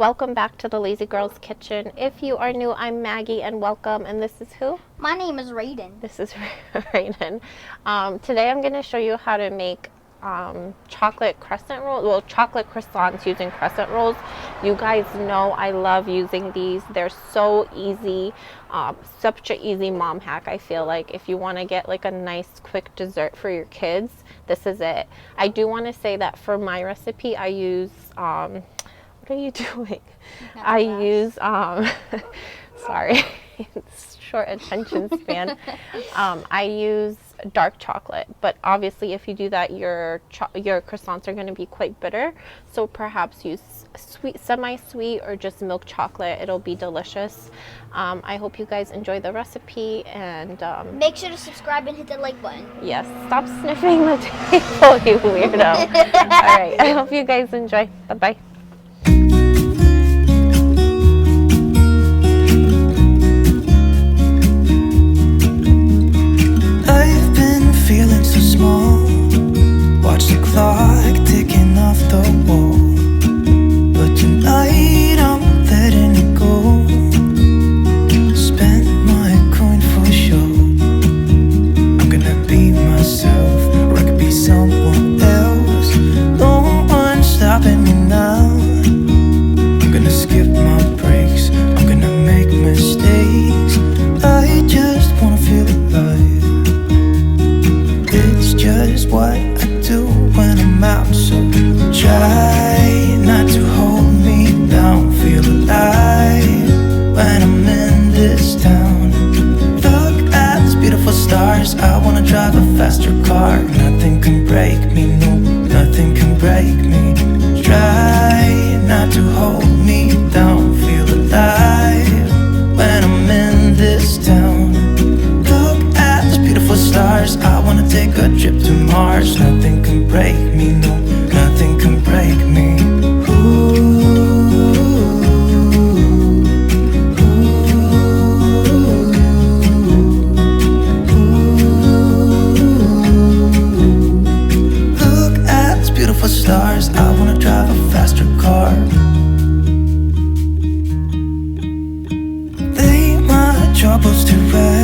welcome back to the Lazy Girls Kitchen. If you are new, I'm Maggie and welcome. And this is who? My name is Raiden. This is Raiden. Today I'm going to show you how to make chocolate crescent rolls, well, chocolate croissants using crescent rolls. You guys know I love using these. They're so easy, such an easy mom hack. I feel like if you want to get like a nice quick dessert for your kids, this is it. I do want to say that for my recipe I use what are you doing? I use sorry, it's short attention span. I use dark chocolate, but obviously if you do that, your croissants are going to be quite bitter, so perhaps use sweet, semi-sweet, or just milk chocolate. It'll be delicious. I hope you guys enjoy the recipe, and make sure to subscribe and hit the like button. Yes, stop sniffing the table, you weirdo. All right, I hope you guys enjoy. Bye-bye. Feeling so small, watch the clock ticking off the wall. But tonight I'm letting it go. Spend my coin for sure. I'm gonna be myself, or I could be someone else. No one's stopping me now. I'm gonna skip my breaks, I'm gonna make mistakes. I just wanna feel alive. It's just what I do when I'm out, so try not to hold me down. Feel alive when I'm in this town. Look at these beautiful stars. I wanna drive a faster car. Nothing can break me, no, nothing can break me. Try not to hold me down. Feel alive when I'm in this town. Beautiful stars, I wanna take a trip to Mars. Nothing can break me, no, nothing can break me. Look at these beautiful stars, I wanna drive a faster car. Lay my troubles to rest.